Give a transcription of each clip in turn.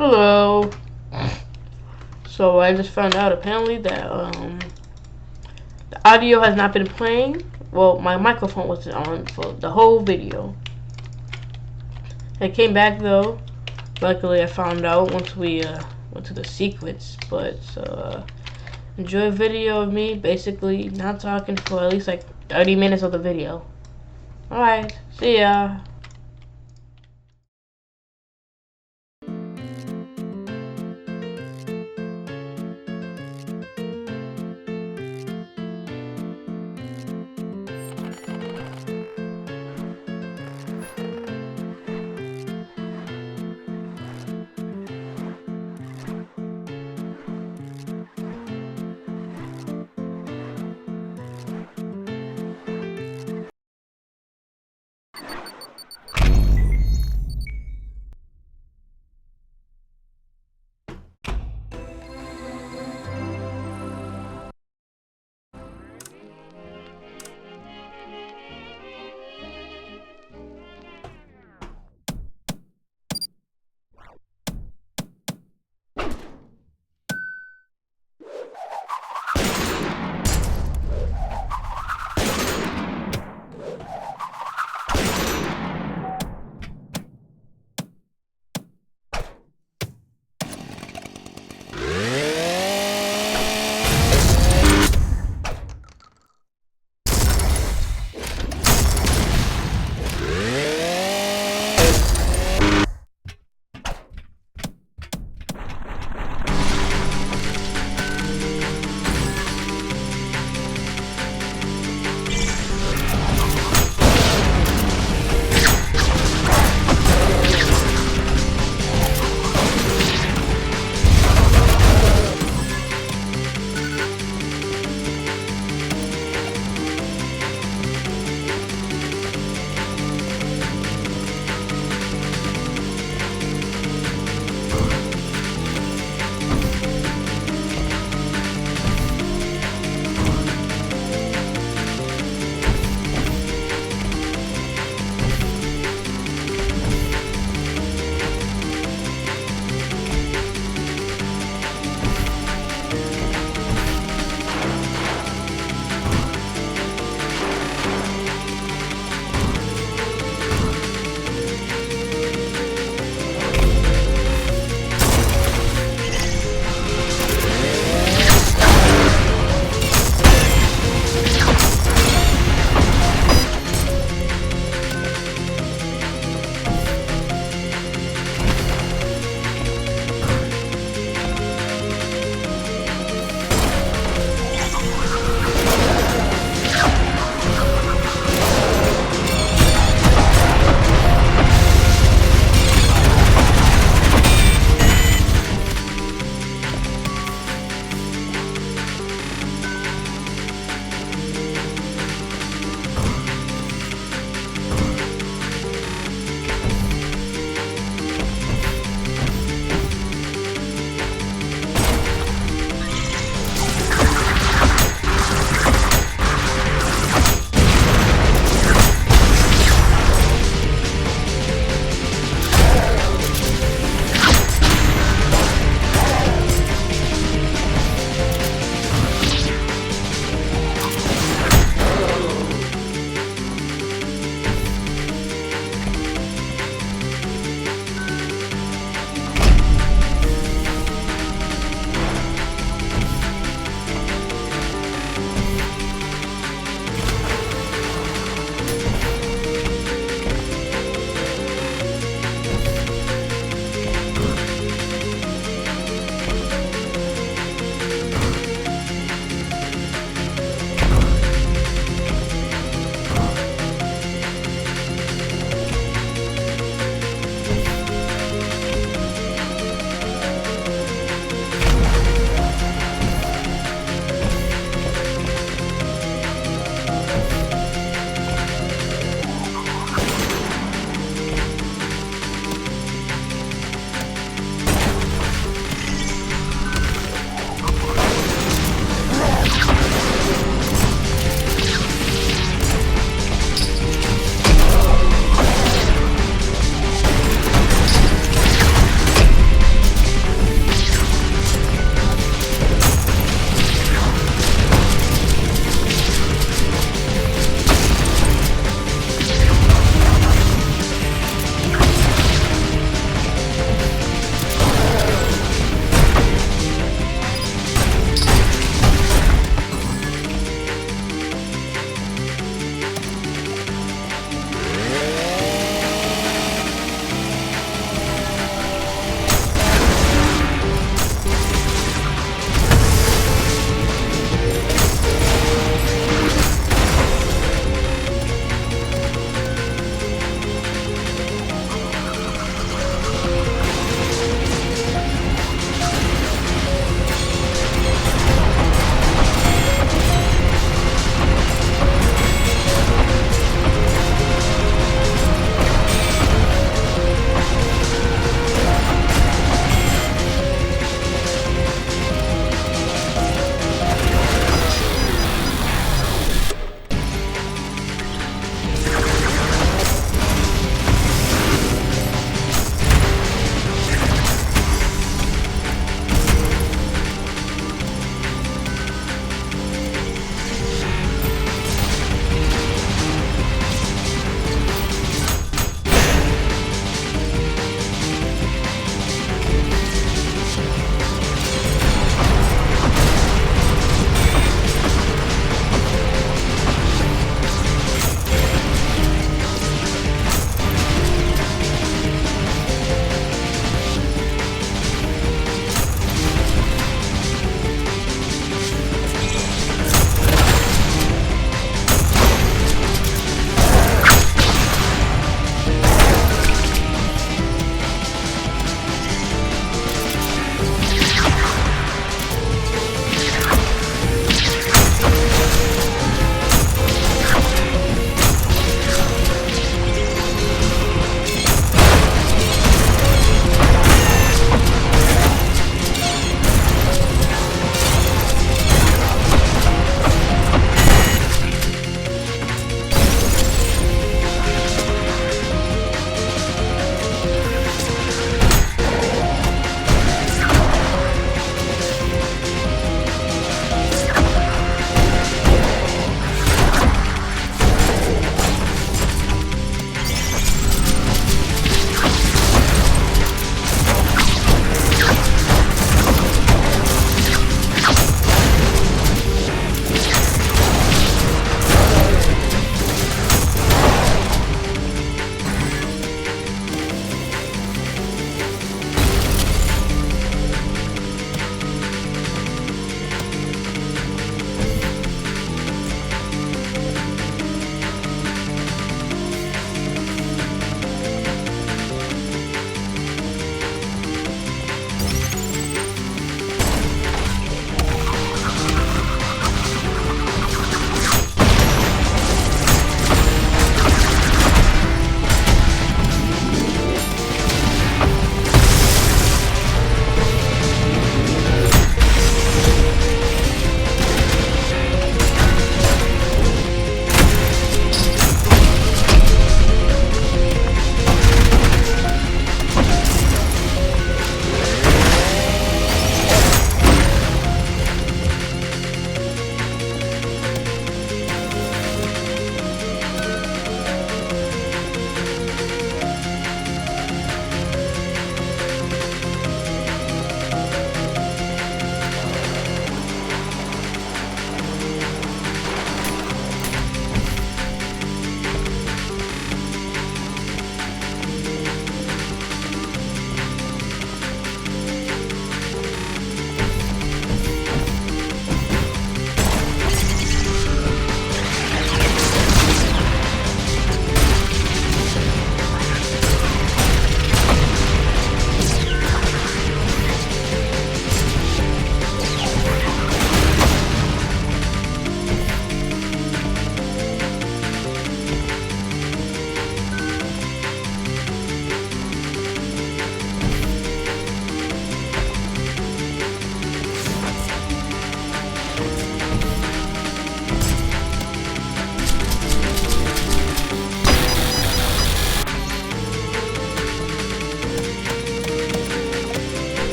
Hello. So I just found out apparently that the audio has not been playing. Well, my microphone wasn't on for the whole video. It came back though. Luckily, I found out once we went to the sequence. But enjoy a video of me basically not talking for at least like 30 minutes of the video. All right, see ya.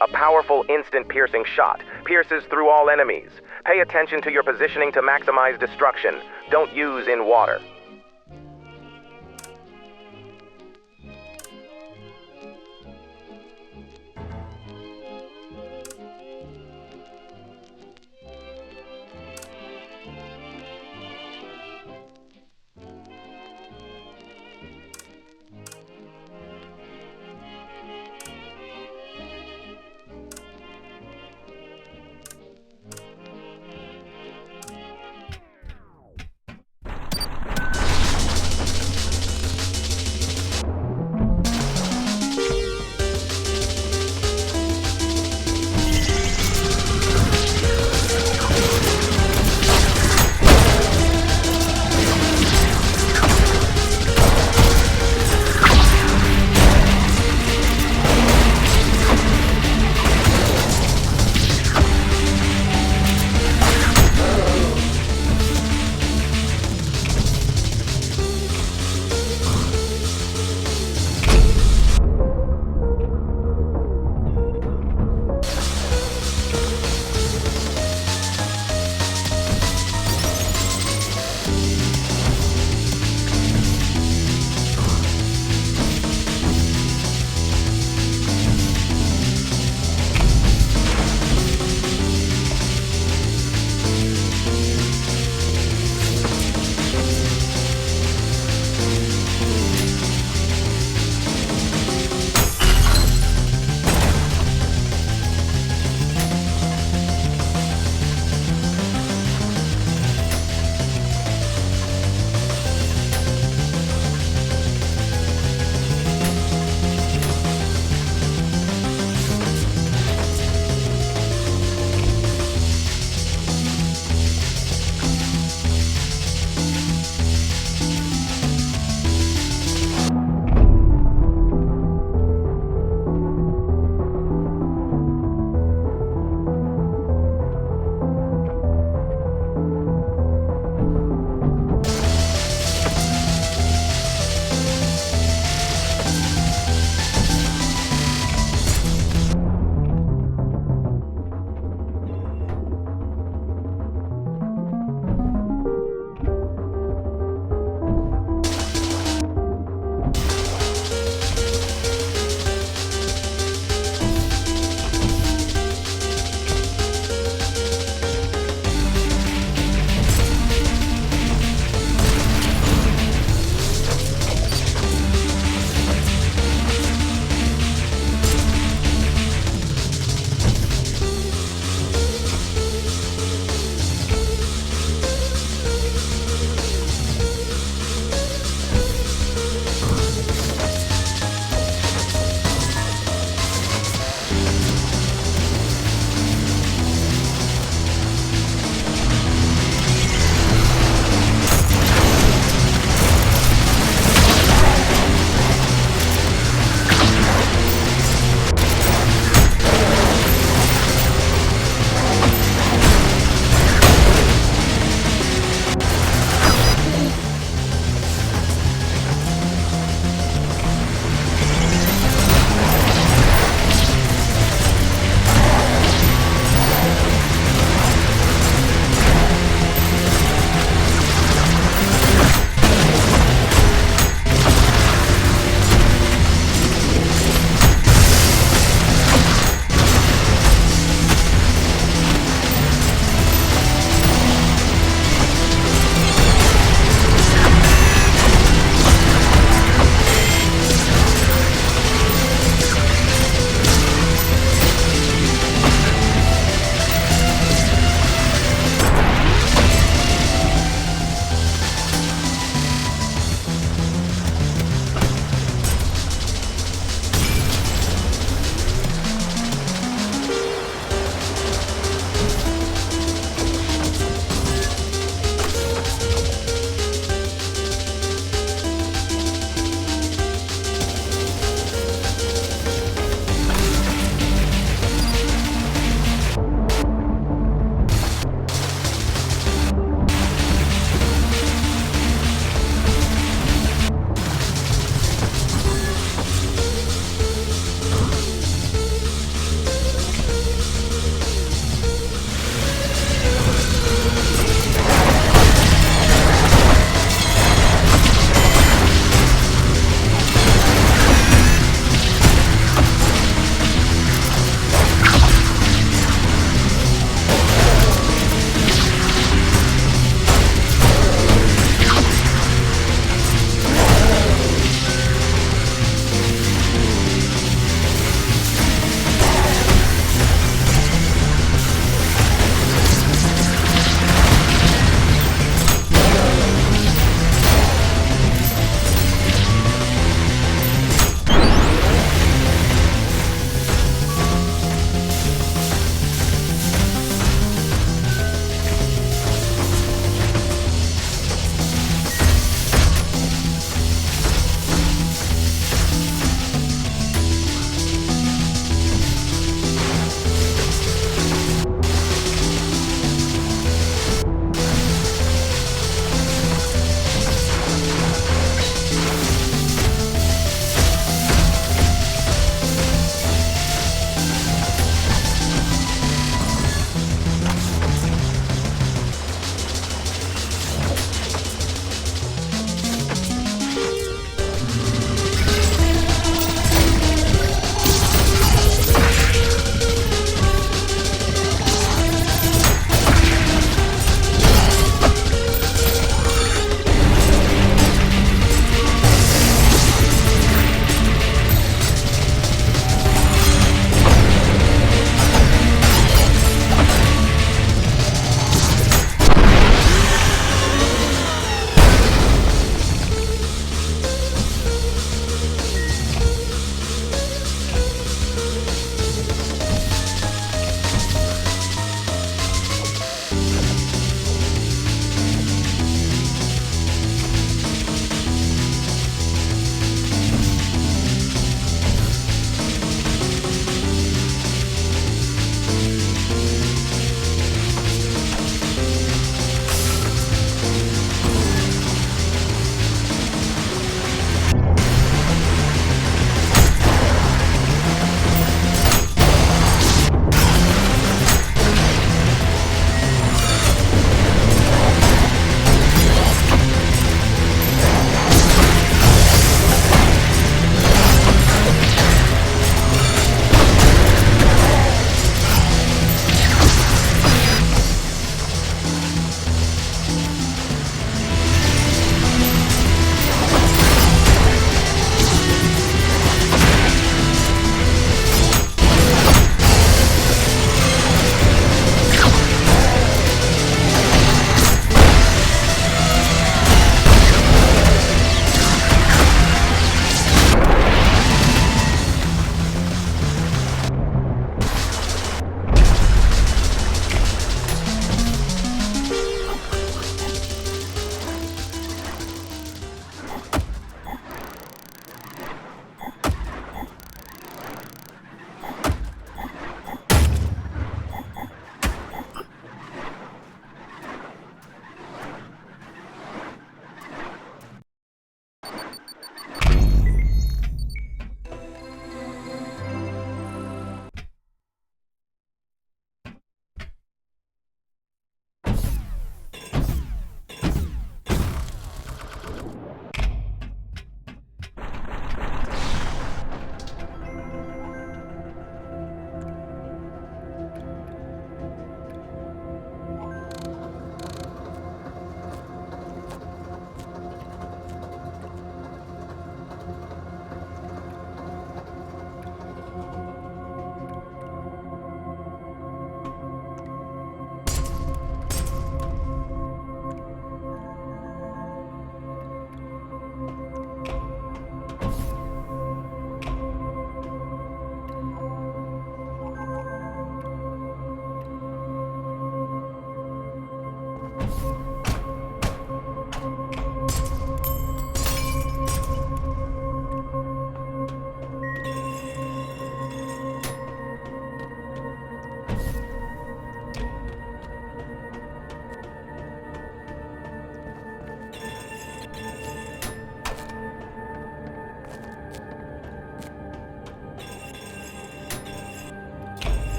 A powerful instant piercing shot pierces through all enemies. Pay attention to your positioning to maximize destruction. Don't use in water.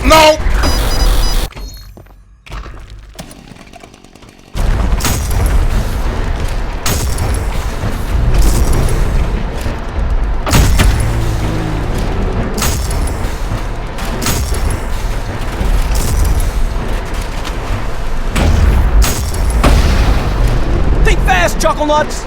No! Think fast, Chuckle Nuts!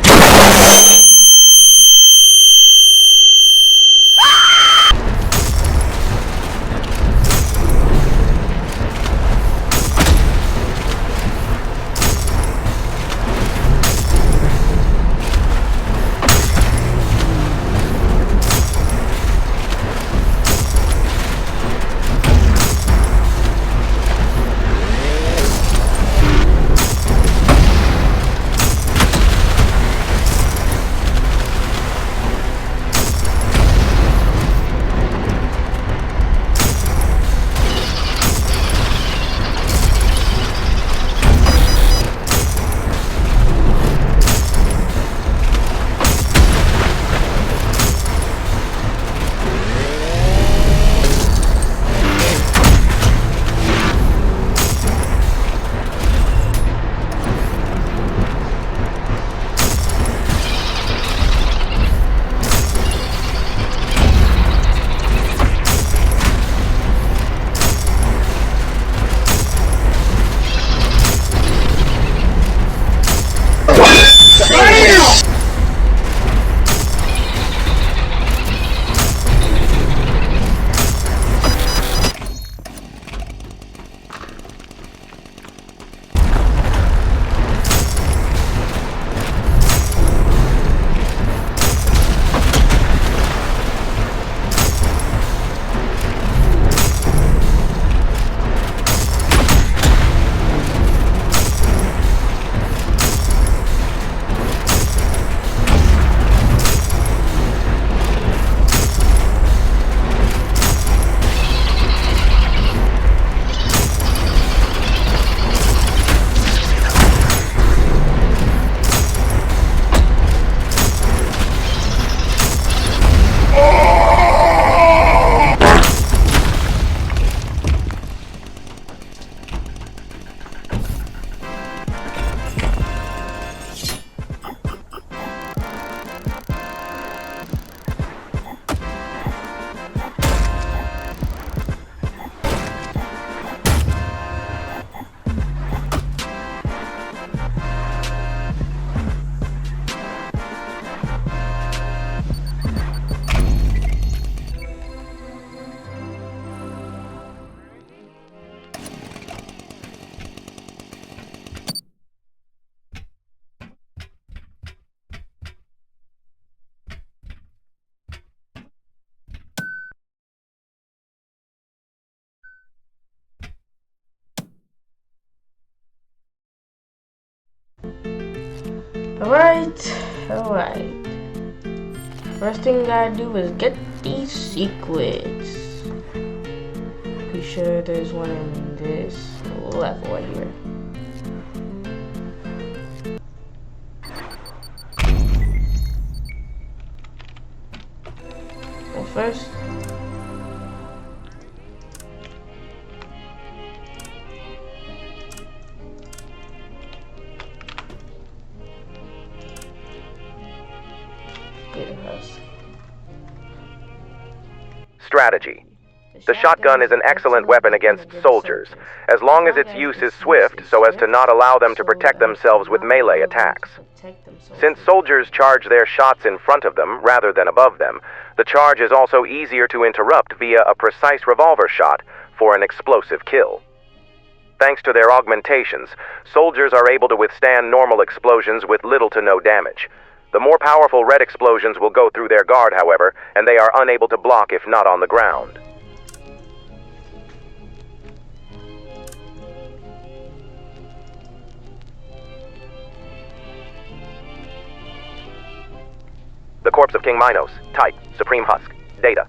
Alright. First thing I gotta do is get these secrets. Pretty sure there's one in this level right here. Well, first, Strategy. The shotgun is an excellent weapon against soldiers, as long as its use is swift so as to not allow them to protect themselves with melee attacks. Since soldiers charge their shots in front of them rather than above them, the charge is also easier to interrupt via a precise revolver shot for an explosive kill. Thanks to their augmentations, soldiers are able to withstand normal explosions with little to no damage. The more powerful red explosions will go through their guard, however, and they are unable to block if not on the ground. The corpse of King Minos. Type: Supreme Husk. Data: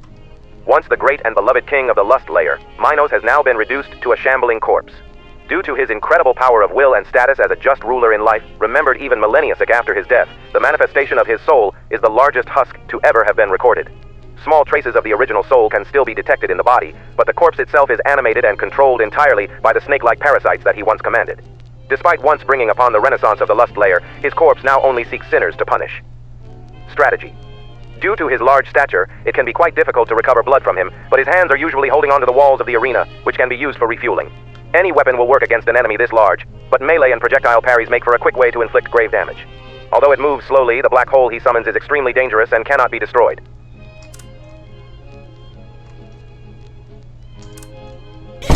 once the great and beloved king of the Lust Layer, Minos has now been reduced to a shambling corpse. Due to his incredible power of will and status as a just ruler in life, remembered even millenniasic after his death, the manifestation of his soul is the largest husk to ever have been recorded. Small traces of the original soul can still be detected in the body, but the corpse itself is animated and controlled entirely by the snake-like parasites that he once commanded. Despite once bringing upon the renaissance of the lust layer, his corpse now only seeks sinners to punish. Strategy. Due to his large stature, it can be quite difficult to recover blood from him, but his hands are usually holding onto the walls of the arena, which can be used for refueling. Any weapon will work against an enemy this large, but melee and projectile parries make for a quick way to inflict grave damage. Although it moves slowly, the black hole he summons is extremely dangerous and cannot be destroyed.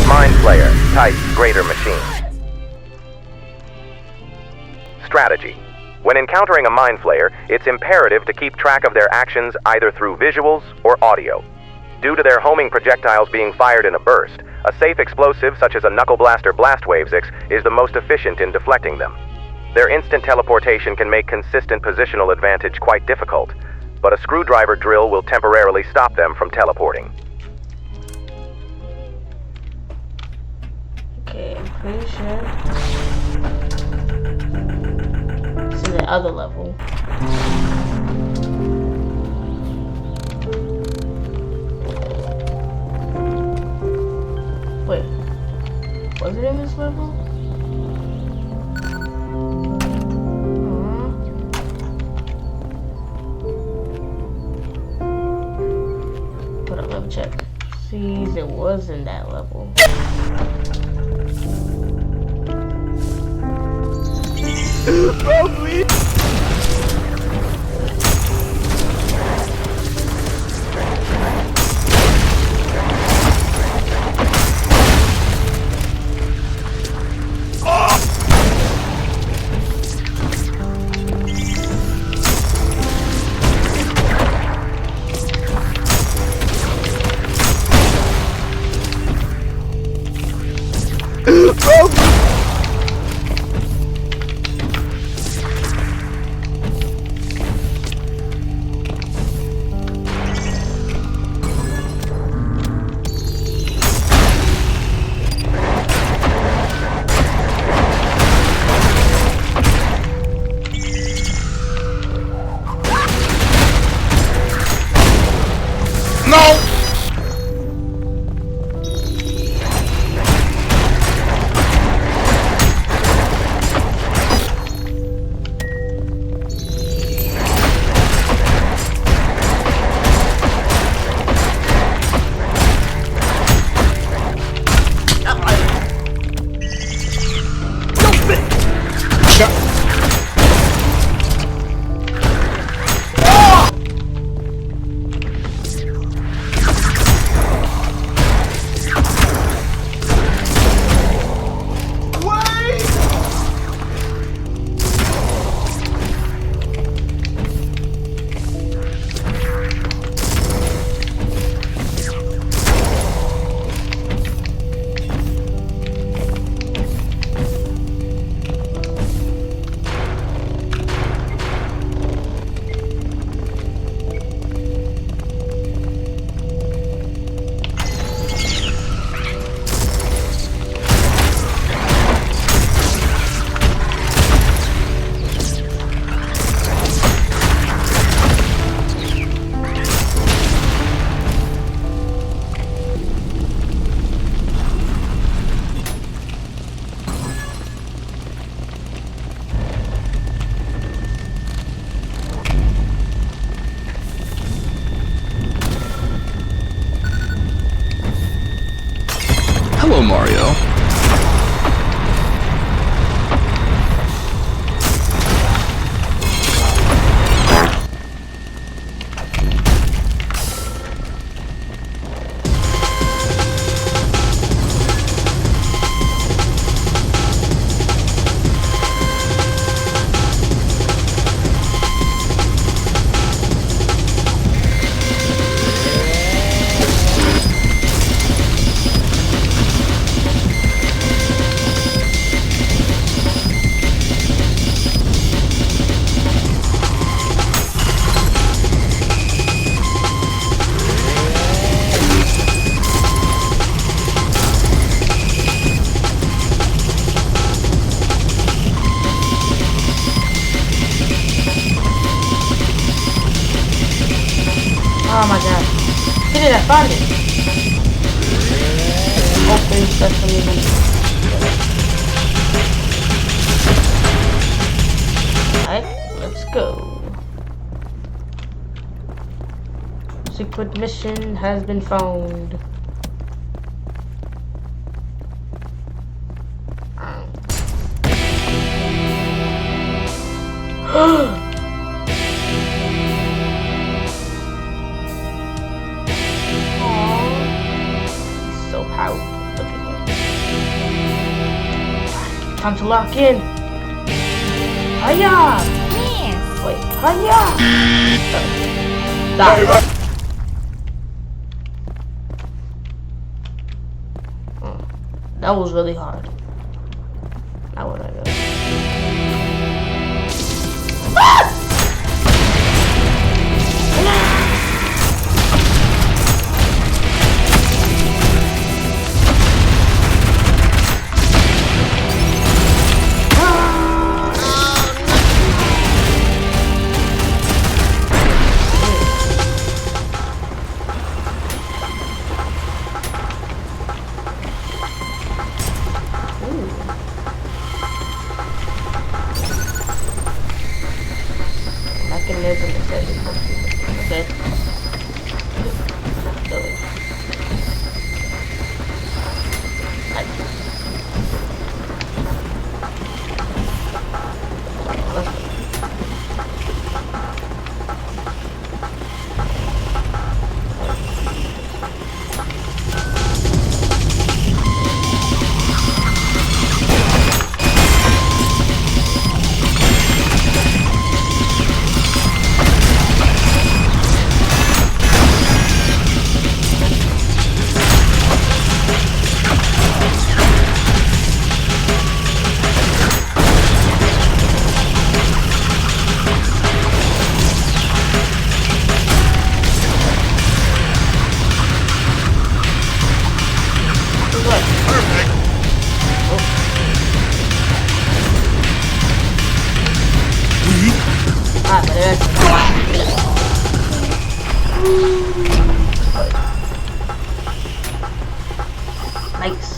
Mind Flayer, type Greater Machine. Strategy. When encountering a Mind Flayer, it's imperative to keep track of their actions either through visuals or audio. Due to their homing projectiles being fired in a burst, a safe explosive such as a Knuckle Blaster Blastwave 6 is the most efficient in deflecting them. Their instant teleportation can make consistent positional advantage quite difficult, but a screwdriver drill will temporarily stop them from teleporting. Okay, I'm pretty sure it's in the other level. Wait, was it in this level? Hold on, let me check. See, it was in that level. Probably. Hello, Mario. found it. Hopefully that's some even. Alright, let's go. Secret mission has been found. So proud. Look at him. Time to lock in. Hiya! Yes. Wait, hiya! Die. That was really hard. Now what I do? Okay. Nice.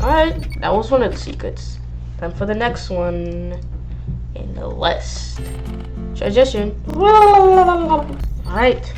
Alright, that was one of the secrets. Time for the next one. In the West. Transition. Alright.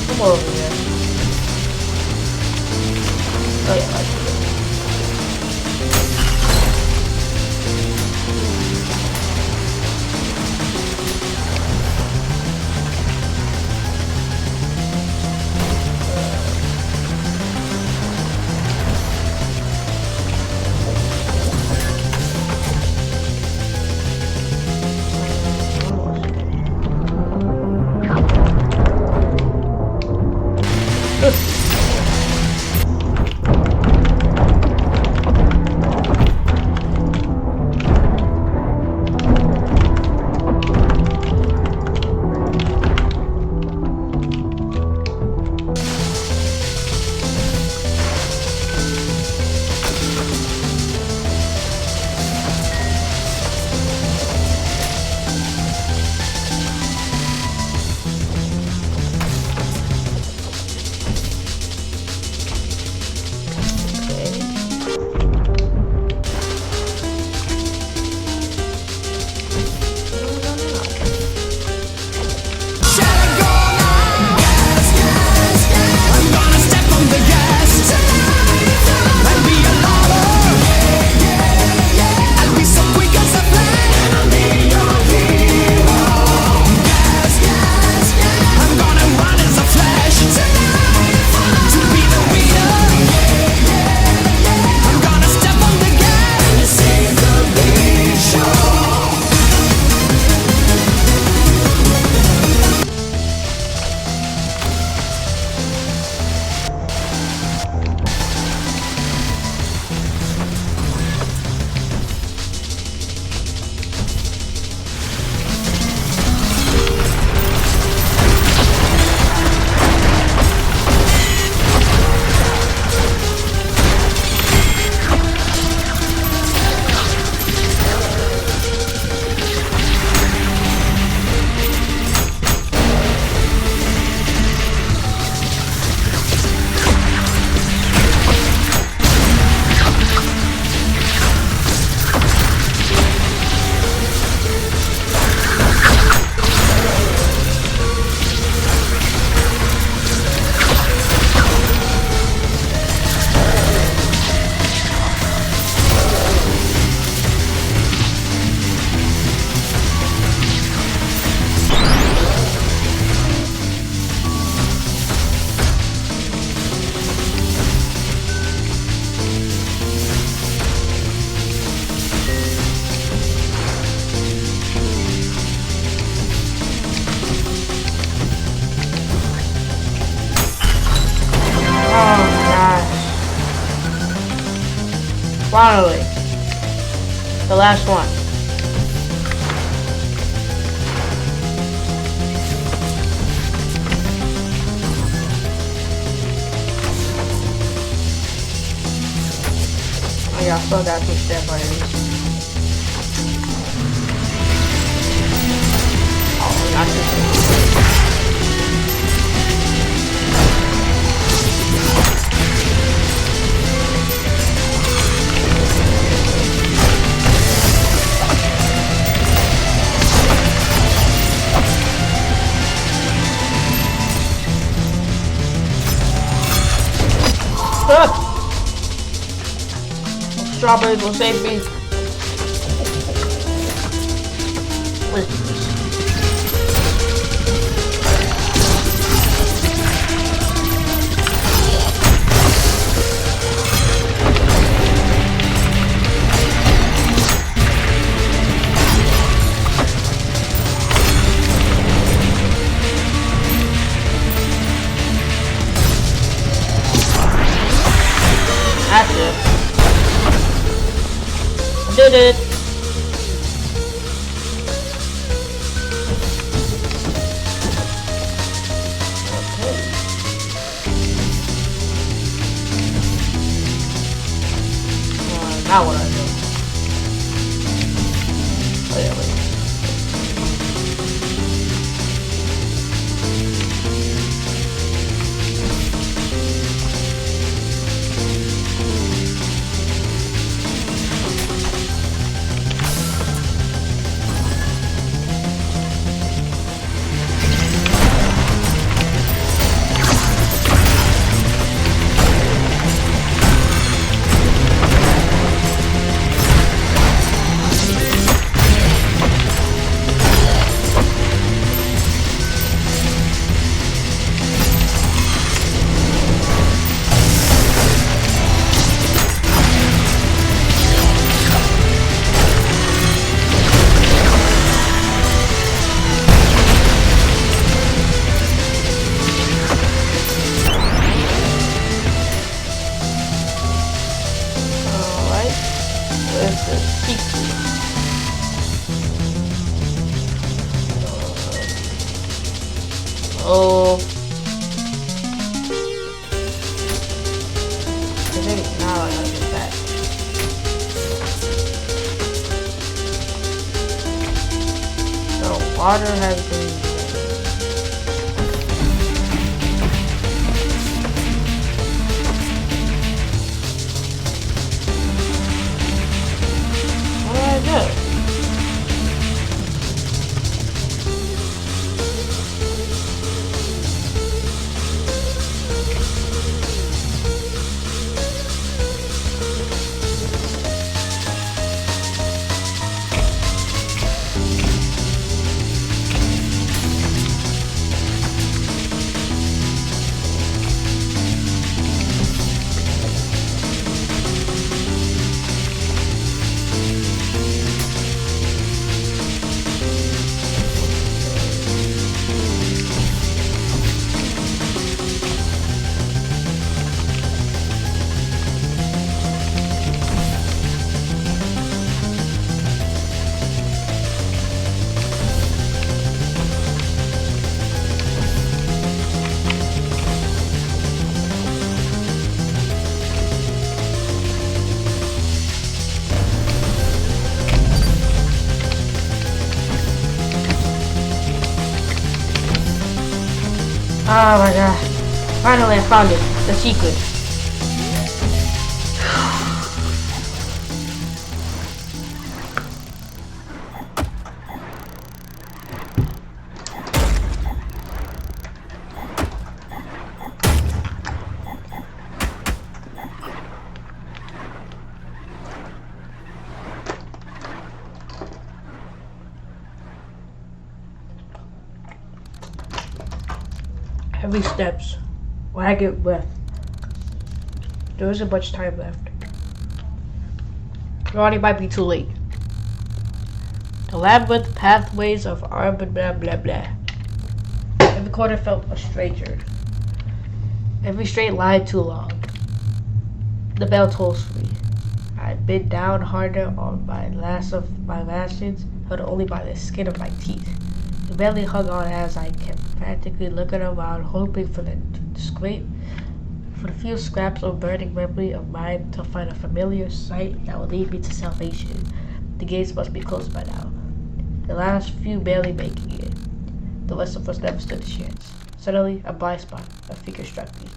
Come over here. Oh yeah, like Finally. The last one. Oh yeah, I still got some step items. Oh, got this. Strawberries will save me. What is this? That's it. Did it. Okay. Now what I do? Oh yeah, wait. Oh. I think now I gotta get back. So water has been what do I do? Oh my god. Finally I found it. The secret. Heavy steps. When I get breath. There isn't much time left. Already might be too late. The labyrinth pathways of urban blah blah blah. Every corner felt a stranger. Every straight line too long. The bell tolls for me. I bit down harder on my last of my rations, held only by the skin of my teeth. I barely hung on as I kept frantically looking around, hoping for the few scraps of burning memory of mine to find a familiar sight that would lead me to salvation. The gates must be closed by now. The last few barely making it. The rest of us never stood a chance. Suddenly, a blind spot, a figure struck me.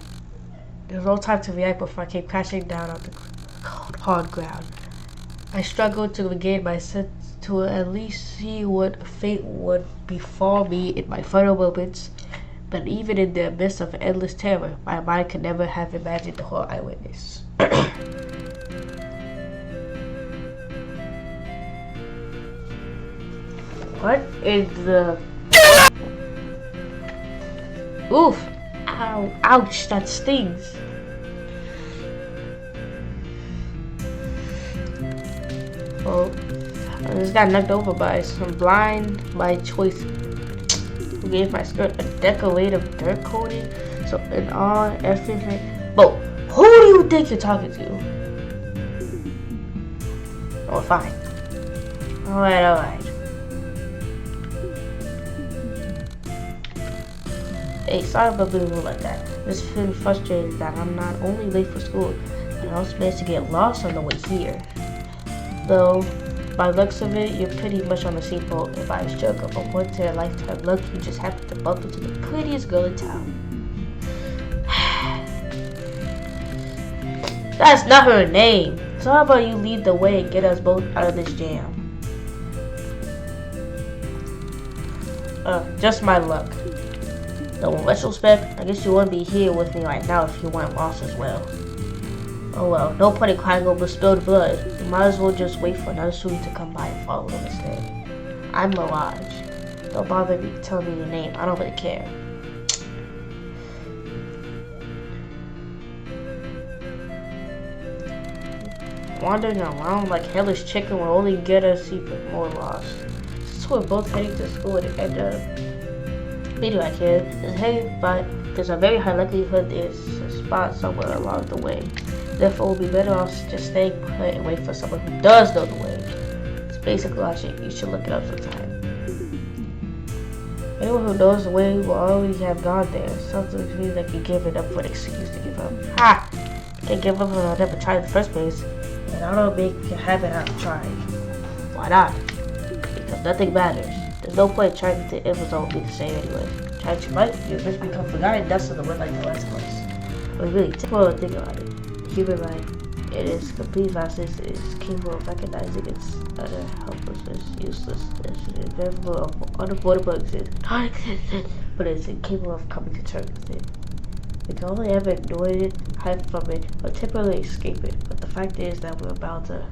There was no time to react before I came crashing down on the cold, hard ground. I struggled to regain my sense to at least see what fate would befall me in my final moments, but even in the midst of endless terror, my mind could never have imagined the horror I witnessed. What is the... Oof! Ow! Ouch! That stings! Oh, I just got knocked over by some blind by choice who gave my skirt a decorative dirt coating. So in all, everything. But who do you think you're talking to? Oh, fine. Alright. Hey, sorry about being rude like that. I'm just feeling frustrated that I'm not only late for school, but I also managed to get lost on the way here. Though, by looks of it, you're pretty much on the same boat. If I was joking of once in a lifetime luck, you just happened to bump into the prettiest girl in town. That's not her name. So how about you lead the way and get us both out of this jam? Just my luck. Though in retrospect, I guess you wouldn't be here with me right now if you weren't lost as well. Oh well, no point in crying over spilled blood. You might as well just wait for another student to come by and follow them instead. I'm Mirage. Don't bother me telling me your name. I don't really care. Wandering around like hellish chicken will only get us even more lost. Since we're both heading to school at the end of video right here, there's a very high likelihood there's a spot somewhere along the way. Therefore, we'll be better off just staying put and wait for someone who does know the way. It's basic logic. You should look it up sometime. Anyone who knows the way will already have gone there. Sometimes means like you're giving up for an excuse to give up. Ha! Can't give up when I never tried in the first place. And I don't make a habit out of trying. Why not? Because nothing matters. There's no point trying to the end result will be the same anyway. Try to might, you just become forgotten dust in the wind like the last place. But really, take a moment to think about it. Human mind, it is complete vastness, it is capable of recognizing its utter helplessness, uselessness, and incapable of unavoidable non-existence, but it is incapable of coming to terms with it. We can only ever ignore it, hide from it, or temporarily escape it, but the fact is that we're about to.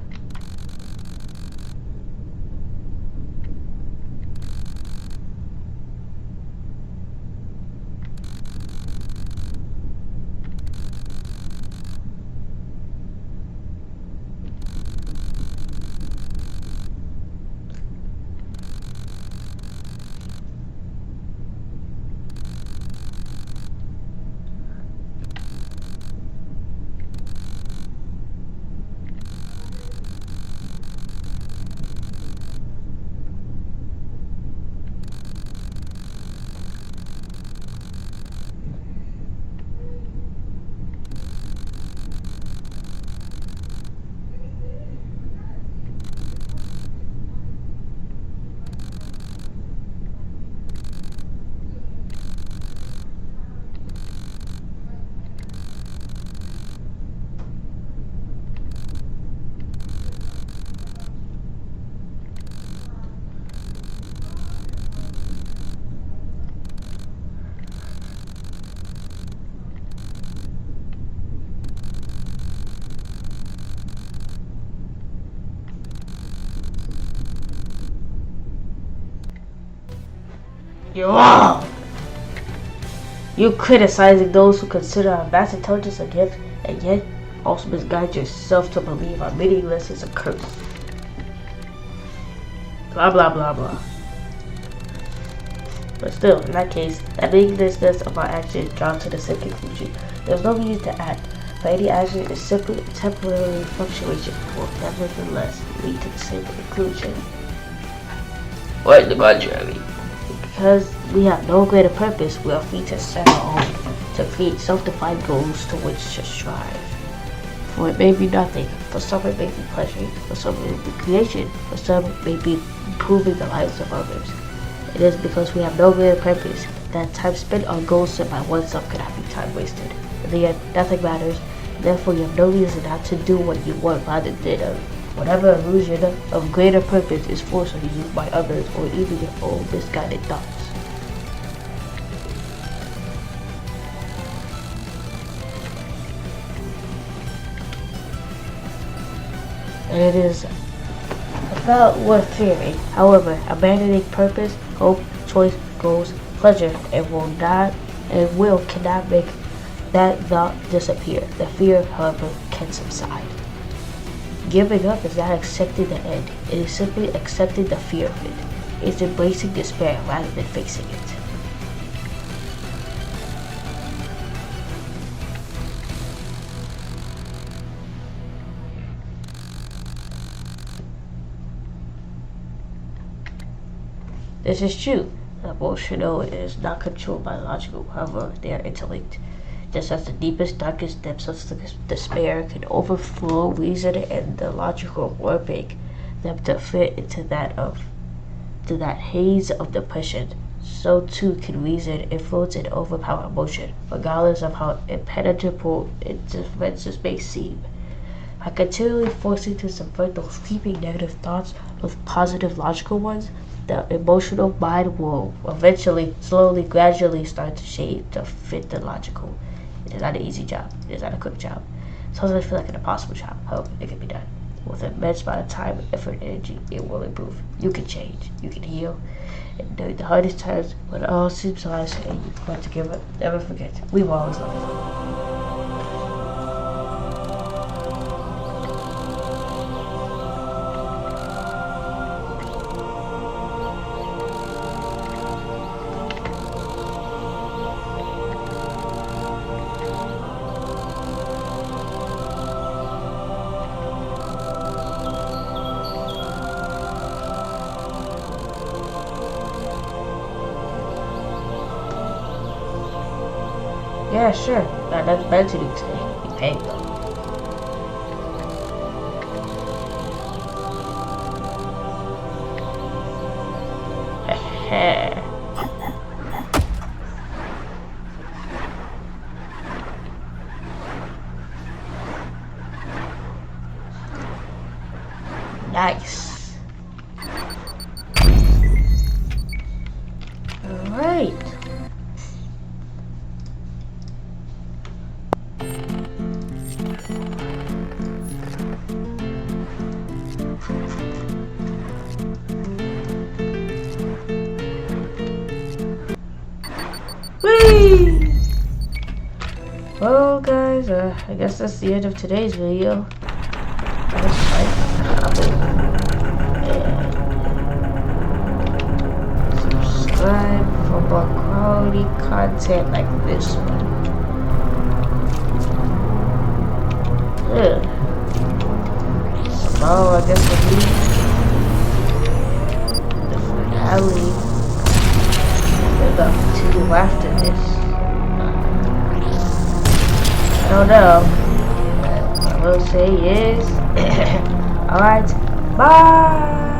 You criticizing those who consider our vast intelligence a gift, and yet also misguide yourself to believe our meaningless is a curse. Blah blah blah blah. But still, in that case, that meaninglessness of our action drawn to the same conclusion. There's no reason to act, but any action is simply a temporary fluctuation will nevertheless lead to the same conclusion. What is the contrary? Because we have no greater purpose, we are free to set our own, to create self-defined goals to which to strive. For it may be nothing, for some it may be pleasure, for some it may be creation, for some it may be improving the lives of others. It is because we have no greater purpose that time spent on goals set by oneself cannot be time wasted. In the end, nothing matters, therefore you have no reason not to do what you want rather than whatever illusion of greater purpose is forced on you by others or even your own misguided thoughts. And it is about worth fearing. However, abandoning purpose, hope, choice, goals, pleasure, and will cannot make that thought disappear. The fear, however, can subside. Giving up is not accepting the end. It is simply accepting the fear of it. It's embracing despair rather than facing it. This is true. The emotional is not controlled by logical, however, they are interlinked. Just as the deepest, darkest depths of despair can overflow reason and the logical warping them to fit into that haze of depression, so too can reason influence and overpower emotion, regardless of how impenetrable its defenses may seem. By continually forcing to subvert those creeping negative thoughts with positive logical ones, the emotional mind will eventually, slowly, gradually start to shape to fit the logical. It is not an easy job. It is not a quick job. Sometimes I feel like an impossible job. However, it can be done. With an immense amount of time, effort, and energy, it will improve. You can change. You can heal. And during the hardest times, when it all seems lost and you want to give up, never forget, we will always love you. Yeah, sure. Got nothing better to do today. Be paid though. Nice. Alright. Whee! Well guys, I guess that's the end of today's video. Subscribe for more quality content like this one. Tomorrow I guess will be the finale. Maybe I'll continue after this. I don't know. What I will say is alright, bye!